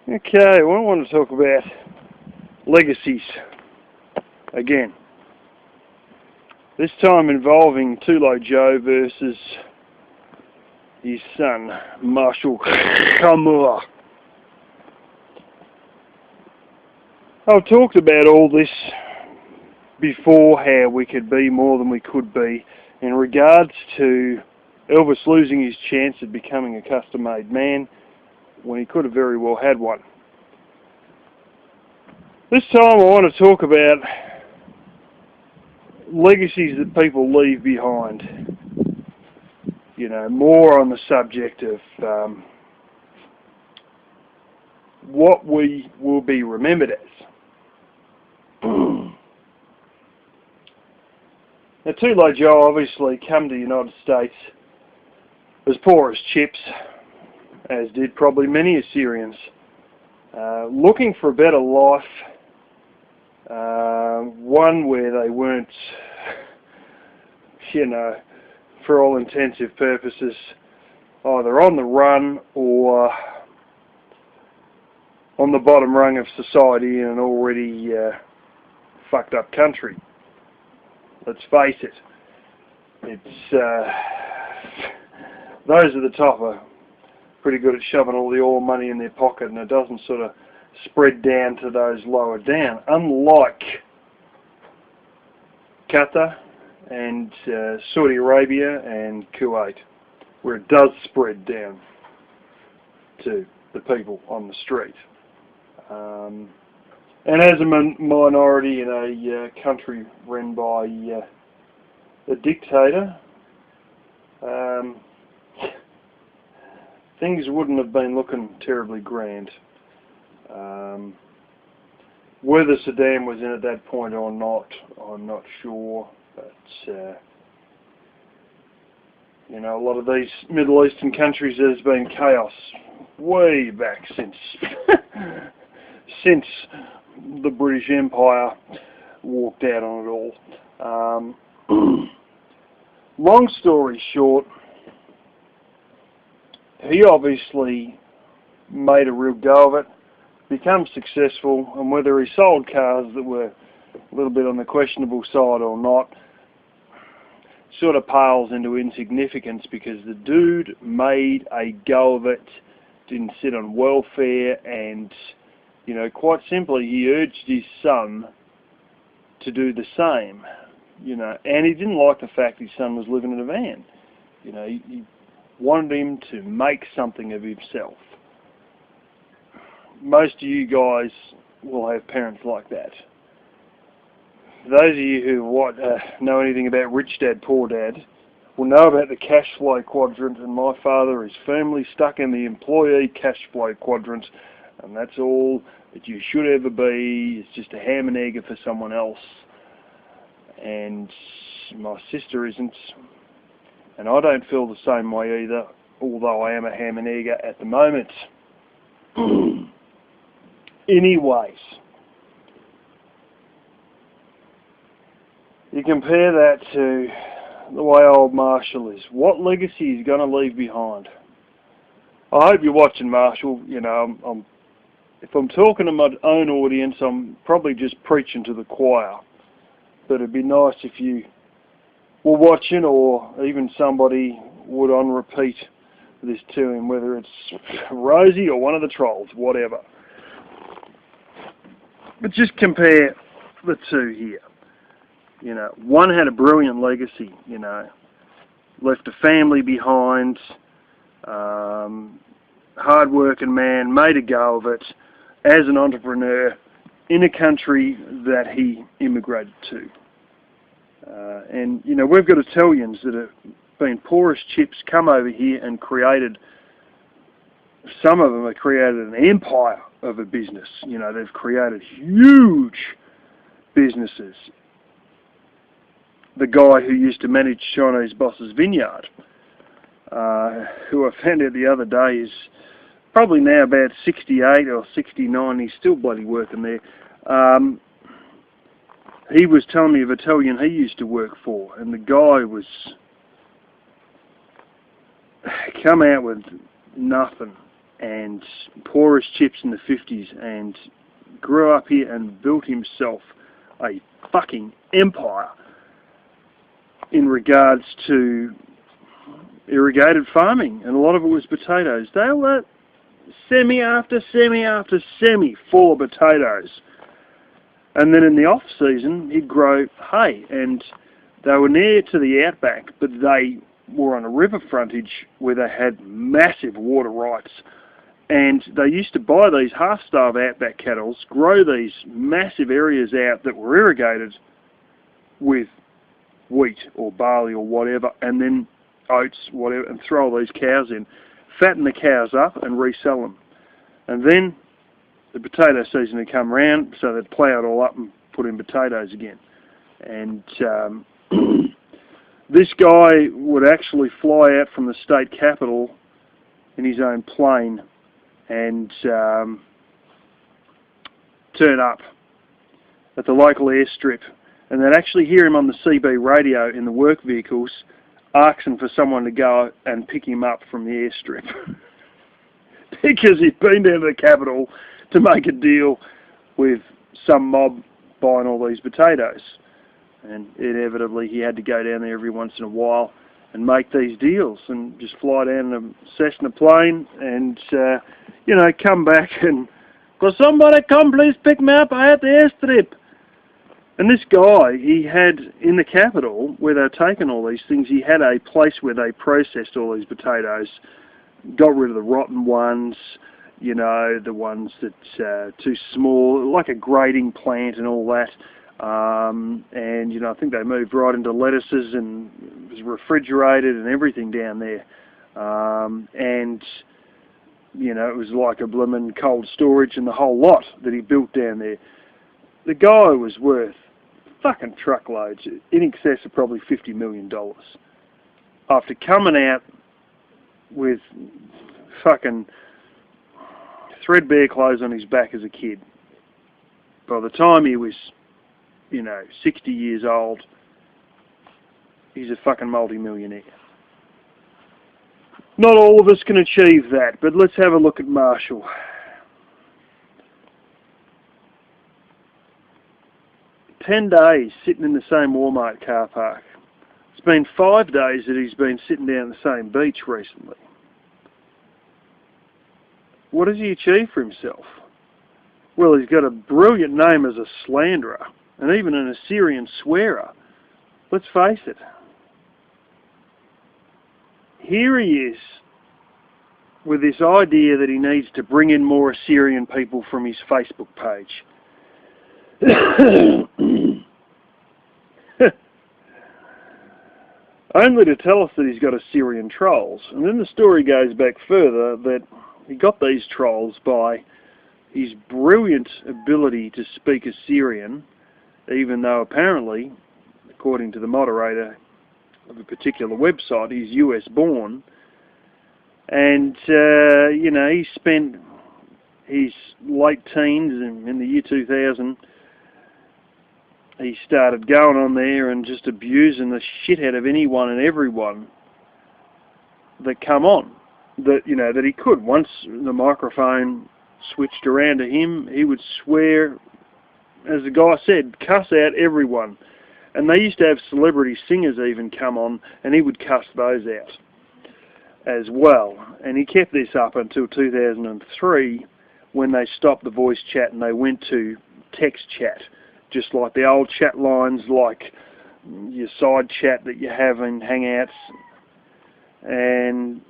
Okay, well, I want to talk about legacies again. This time involving Tulo Joe versus his son, Marshall Kamua. I've talked about all this before, how we could be more than we could be in regards to Elvis losing his chance at becoming a custom-made man when he could have very well had one. This time I want to talk about legacies that people leave behind. You know, more on the subject of what we will be remembered as. Now, Tulo Joe obviously come to the United States as poor as chips, as did probably many Assyrians, looking for a better life, one where they weren't, you know, for all intensive purposes, either on the run or on the bottom rung of society in an already fucked up country. Let's face it, it's those at the top are pretty good at shoving all the oil money in their pocket, and it doesn't sort of spread down to those lower down, unlike Qatar and Saudi Arabia and Kuwait, where it does spread down to the people on the street. And as a minority in a country run by a dictator, things wouldn't have been looking terribly grand. Whether Saddam was in at that point or not, I'm not sure. But, you know, a lot of these Middle Eastern countries, there's been chaos way back since the British Empire walked out on it all. Long story short, he obviously made a real go of it, become successful, and whether he sold cars that were a little bit on the questionable side or not, sort of pales into insignificance, because the dude made a go of it, didn't sit on welfare, and, you know, quite simply, he urged his son to do the same, you know, and he didn't like the fact his son was living in a van. You know, he wanted him to make something of himself. Most of you guys will have parents like that. Those of you who know anything about Rich Dad, Poor Dad will know about the cash flow quadrant, and my father is firmly stuck in the employee cash flow quadrant, and that's all that you should ever be. It's just a ham and egger for someone else. And my sister isn't, and I don't feel the same way either, although I am a ham and egger at the moment. Anyways, you compare that to the way old Marshall is. What legacy is going to leave behind? I hope you're watching, Marshall. You know, if I'm talking to my own audience, I'm probably just preaching to the choir. But it'd be nice if you were watching, or even somebody would on repeat this to him, whether it's Rosie or one of the trolls, whatever. But just compare the two here. You know, one had a brilliant legacy, you know, left a family behind, hard-working man, made a go of it as an entrepreneur in a country that he immigrated to. And, you know, we've got Italians that have been poor as chips, come over here and created, some of them have created an empire of a business. You know, they've created huge businesses. The guy who used to manage Chinese boss's vineyard, who I found out the other day is probably now about 68 or 69, he's still bloody working there. He was telling me of Italian he used to work for, and the guy was come out with nothing. and poorest chips in the 50s, and grew up here and built himself a fucking empire in regards to irrigated farming, and a lot of it was potatoes. They were semi after semi after semi full of potatoes. And then in the off season, he'd grow hay, and they were near to the outback, but they were on a river frontage where they had massive water rights. And they used to buy these half-starved outback cattle, grow these massive areas out that were irrigated with wheat or barley or whatever, and then oats, whatever, and throw all these cows in, fatten the cows up and resell them. And then the potato season would come around, so they'd plough it all up and put in potatoes again. And this guy would actually fly out from the state capital in his own plane and turn up at the local airstrip, and they'd actually hear him on the CB radio in the work vehicles asking for someone to go and pick him up from the airstrip because he'd been down to the capital to make a deal with some mob buying all these potatoes, and inevitably he had to go down there every once in a while and make these deals and just fly down in a Cessna plane and you know, come back and, "Will somebody come please pick me up at the airstrip?" And this guy, he had, in the capital, where they were taking all these things, he had a place where they processed all these potatoes, got rid of the rotten ones, you know, the ones that too small, like a grading plant and all that. And, you know, I think they moved right into lettuces, and it was refrigerated and everything down there. And, you know, it was like a blooming cold storage and the whole lot that he built down there. The guy was worth fucking truckloads, in excess of probably $50 million. After coming out with fucking threadbare clothes on his back as a kid. By the time he was, you know, 60 years old, he's a fucking multi-millionaire. Not all of us can achieve that, but let's have a look at Marshall. "10 days sitting in the same Walmart car park. It's been 5 days that he's been sitting down the same beach recently." What does he achieve for himself? Well, he's got a brilliant name as a slanderer, and even an Assyrian swearer. Let's face it. Here he is, with this idea that he needs to bring in more Assyrian people from his Facebook page. Only to tell us that he's got Assyrian trolls. And then the story goes back further that he got these trolls by his brilliant ability to speak Assyrian, even though apparently, according to the moderator of a particular website, he's US born. And, you know, he spent his late teens in the year 2000, he started going on there and just abusing the shit out of anyone and everyone that come on, that, you know, that he could. Once the microphone switched around to him, he would swear, as the guy said, cuss out everyone. And they used to have celebrity singers even come on, and he would cuss those out as well. And he kept this up until 2003, when they stopped the voice chat and they went to text chat, just like the old chat lines, like your side chat that you have in Hangouts. And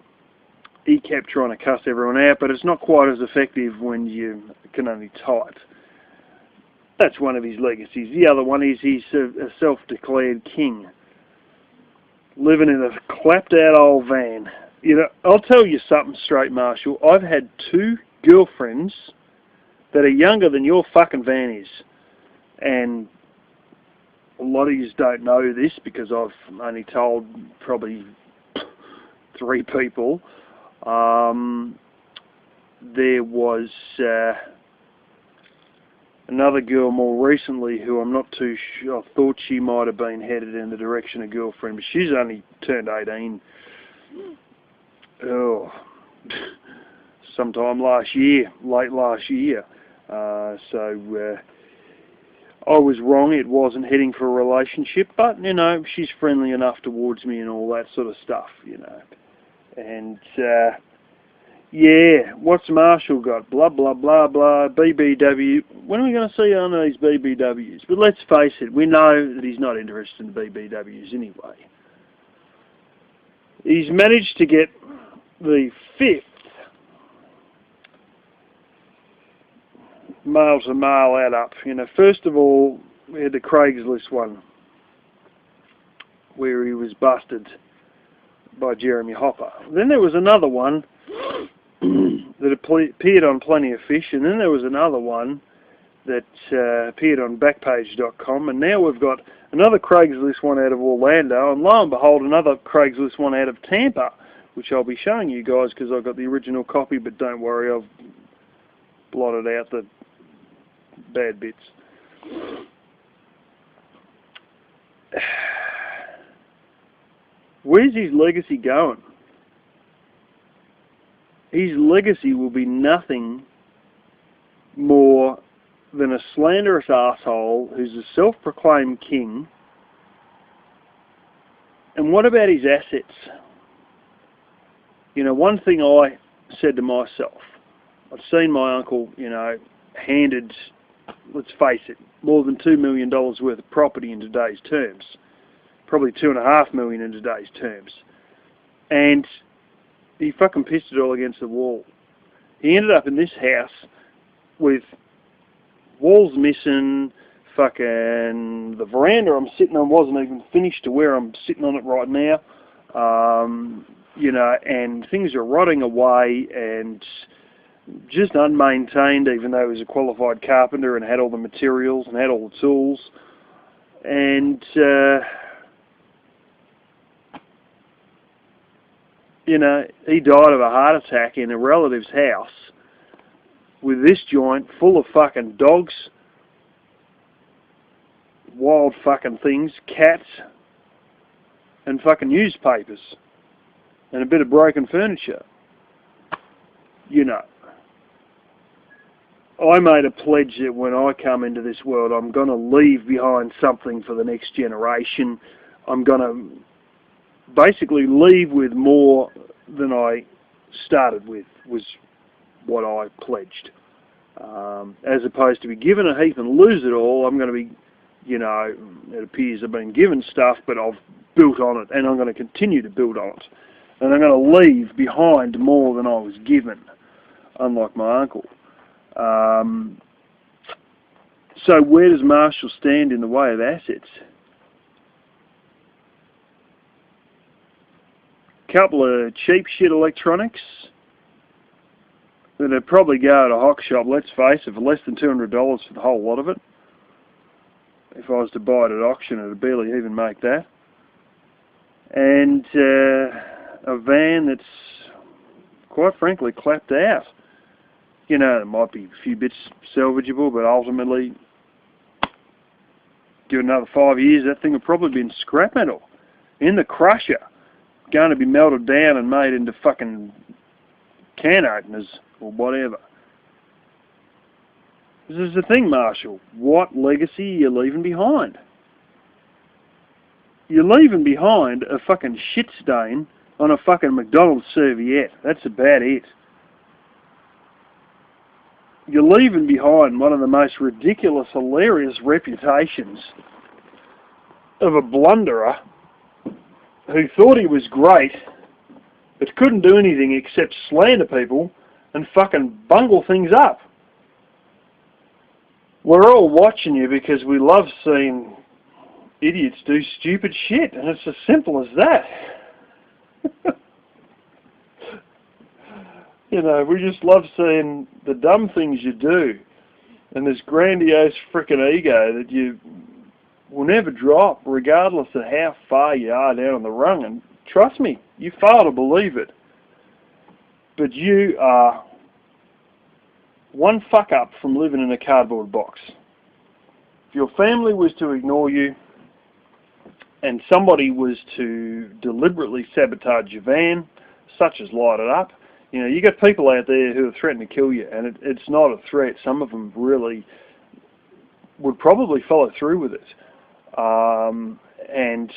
he kept trying to cuss everyone out, but it's not quite as effective when you can only type. That's one of his legacies. The other one is he's a self-declared king, living in a clapped-out old van. You know, I'll tell you something straight, Marshall. I've had 2 girlfriends that are younger than your fucking van is. And a lot of you don't know this because I've only told probably 3 people. There was another girl more recently who I'm not too sure. I thought she might have been headed in the direction of girlfriend, but she's only turned 18. Oh, sometime last year, late last year. So I was wrong. It wasn't heading for a relationship, but, you know, she's friendly enough towards me and all that sort of stuff, you know. And, yeah, what's Marshall got? Blah, blah, blah, blah, BBW. When are we going to see on these BBWs? But let's face it, we know that he's not interested in BBWs anyway. He's managed to get the 5th male-to-male ad up. You know, first of all, we had the Craigslist one where he was busted by Jeremy Hopper. Then there was another one that appeared on Plenty of Fish, and then there was another one that appeared on Backpage.com, and now we've got another Craigslist one out of Orlando, and lo and behold, another Craigslist one out of Tampa, which I'll be showing you guys because I've got the original copy, but don't worry, I've blotted out the bad bits. Where's his legacy going? His legacy will be nothing more than a slanderous asshole who's a self-proclaimed king. And what about his assets? You know, one thing I said to myself, I've seen my uncle, you know, handed, let's face it, more than $2 million worth of property in today's terms. Probably $2.5 million in today's terms. And he fucking pissed it all against the wall. He ended up in this house with walls missing, fucking the veranda I'm sitting on wasn't even finished to where I'm sitting on it right now. You know, and things are rotting away and just unmaintained, even though he was a qualified carpenter and had all the materials and had all the tools. And you know, he died of a heart attack in a relative's house with this joint full of fucking dogs, wild fucking things, cats, and fucking newspapers, and a bit of broken furniture. You know, I made a pledge that when I come into this world, I'm going to leave behind something for the next generation. I'm going to basically leave with more than I started with, was what I pledged. As opposed to be given a heap and lose it all, I'm going to be, you know, it appears I've been given stuff, but I've built on it, and I'm going to continue to build on it. And I'm going to leave behind more than I was given, unlike my uncle. So where does Marshall stand in the way of assets? Couple of cheap shit electronics that'd probably go at a hock shop, let's face it, for less than $200 for the whole lot of it. If I was to buy it at auction, it'd barely even make that. And a van that's, quite frankly, clapped out. You know, there might be a few bits salvageable, but ultimately, give it another 5 years, that thing will probably be in scrap metal, in the crusher, going to be melted down and made into fucking can openers or whatever. This is the thing, Marshall. What legacy are you leaving behind? You're leaving behind a fucking shit stain on a fucking McDonald's serviette. That's about it. You're leaving behind one of the most ridiculous, hilarious reputations of a blunderer who thought he was great, but couldn't do anything except slander people and fucking bungle things up. We're all watching you because we love seeing idiots do stupid shit, and it's as simple as that. You know, we just love seeing the dumb things you do and this grandiose frickin' ego that you will never drop, regardless of how far you are down on the rung. And trust me, you fail to believe it, but you are one fuck up from living in a cardboard box. If your family was to ignore you and somebody was to deliberately sabotage your van, such as light it up, You know, you got people out there who are threatening to kill you, and it's not a threat. Some of them really would probably follow through with it. And,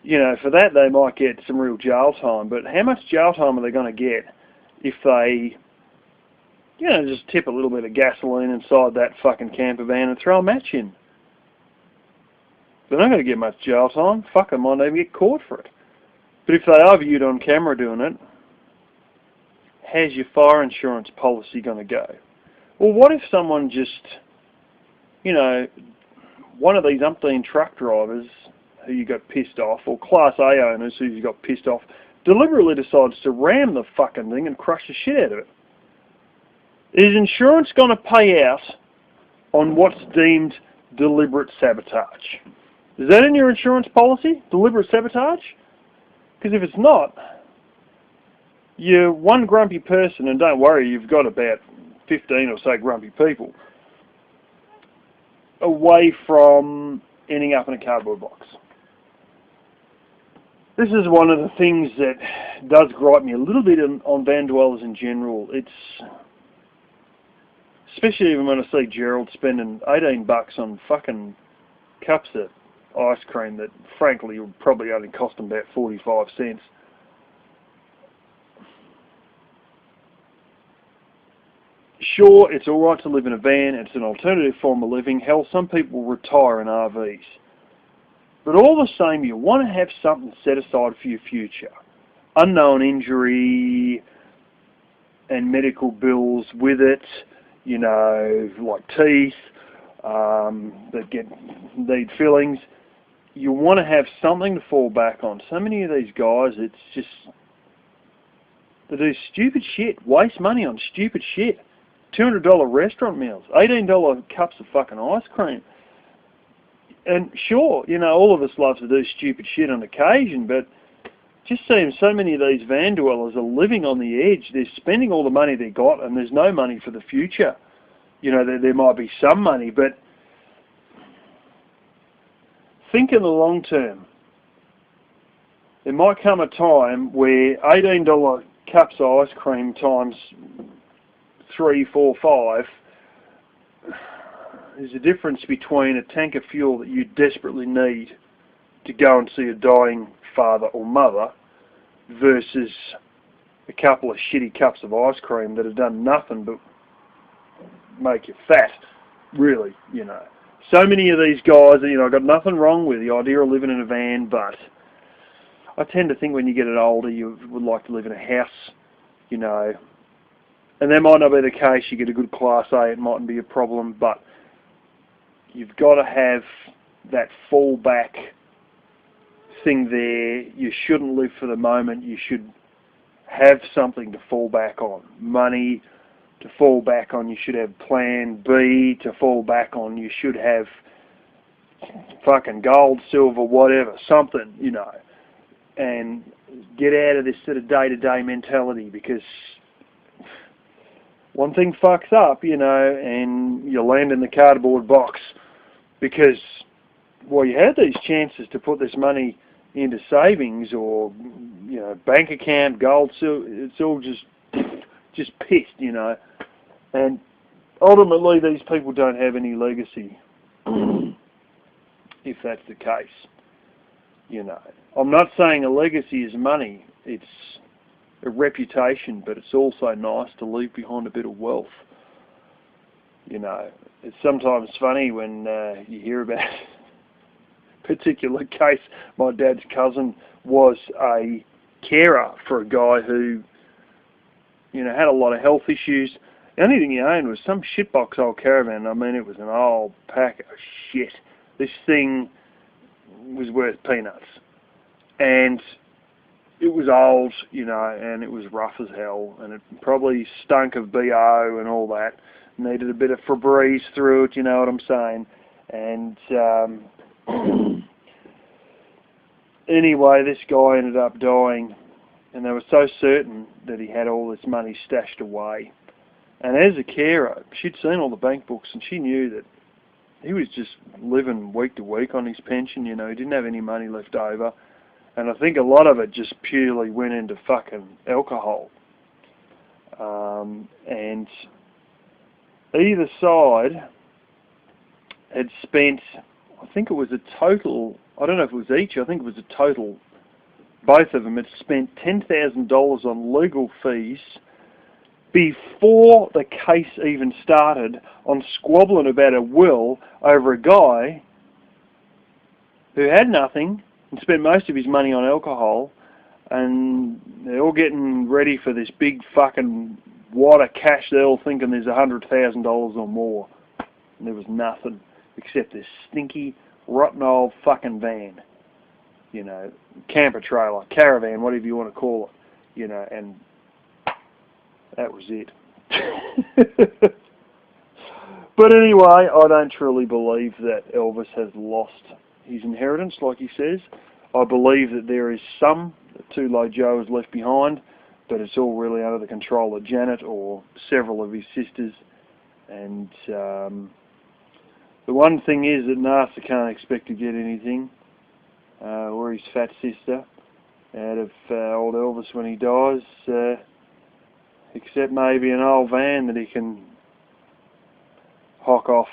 you know, for that they might get some real jail time, but how much jail time are they going to get if they, you know, just tip a little bit of gasoline inside that fucking camper van and throw a match in? They're not going to get much jail time. Fuck, they might even get caught for it. But if they are viewed on camera doing it, how's your fire insurance policy going to go? Well, what if someone just, you know, one of these umpteen truck drivers who you got pissed off, or Class A owners who you got pissed off, deliberately decides to ram the fucking thing and crush the shit out of it? Is insurance going to pay out on what's deemed deliberate sabotage? Is that in your insurance policy, deliberate sabotage? Because if it's not, you're one grumpy person, and don't worry, you've got about 15 or so grumpy people away from ending up in a cardboard box. This is one of the things that does gripe me a little bit on van dwellers in general. It's, especially even when I see Gerald spending $18 on fucking cups of ice cream that frankly would probably only cost him about 45 cents. Sure, it's alright to live in a van, it's an alternative form of living. Hell, some people retire in RVs. But all the same, you want to have something set aside for your future. Unknown injury and medical bills with it, you know, like teeth that need fillings. You want to have something to fall back on. So many of these guys, it's just, they do stupid shit, waste money on stupid shit. $200 restaurant meals, $18 cups of fucking ice cream. And sure, you know, all of us love to do stupid shit on occasion, but just seeing so many of these van dwellers are living on the edge. They're spending all the money they got, and there's no money for the future. You know, there might be some money, but think in the long term. There might come a time where $18 cups of ice cream times 3, 4, 5 is the difference between a tank of fuel that you desperately need to go and see a dying father or mother versus a couple of shitty cups of ice cream that have done nothing but make you fat, really, you know. So many of these guys, you know, I've got nothing wrong with the idea of living in a van, but I tend to think when you get older you would like to live in a house, you know. And that might not be the case. You get a good Class A, it mightn't be a problem, but you've got to have that fallback thing there. You shouldn't live for the moment. You should have something to fall back on. Money to fall back on. You should have plan B to fall back on. You should have fucking gold, silver, whatever, something, you know. And get out of this sort of day-to-day mentality, because one thing fucks up, you know, and you land in the cardboard box, because, well, you had these chances to put this money into savings or, you know, bank account, gold, silver, it's all just pissed, you know. And ultimately these people don't have any legacy, if that's the case, you know. I'm not saying a legacy is money, it's a reputation, but it's also nice to leave behind a bit of wealth. You know, it's sometimes funny when you hear about a particular case. My dad's cousin was a carer for a guy who, you know, had a lot of health issues. The only thing he owned was some shitbox old caravan. I mean, it was an old pack of shit. This thing was worth peanuts. And it was old, you know, and it was rough as hell, and it probably stunk of BO and all that. Needed a bit of Febreze through it, you know what I'm saying. And anyway, this guy ended up dying, and they were so certain that he had all this money stashed away. And as a carer, she'd seen all the bank books, and she knew that he was just living week to week on his pension, you know. He didn't have any money left over. And I think a lot of it just purely went into fucking alcohol. and either side had spent, I think it was a total, I don't know if it was each, I think it was a total, both of them had spent $10,000 on legal fees before the case even started, on squabbling about a will over a guy who had nothing and spent most of his money on alcohol, and they're all getting ready for this big fucking wad of cash. They're all thinking there's $100,000 or more, and there was nothing except this stinky, rotten old fucking van, you know, camper trailer, caravan, whatever you want to call it, you know, and that was it. But anyway, I don't truly believe that Elvis has lost his inheritance, like he says. I believe that there is some that Too-Low Joe has left behind, but it's all really under the control of Janet or several of his sisters. And the one thing is that NASA can't expect to get anything, or his fat sister, out of old Elvis when he dies, except maybe an old van that he can hock off.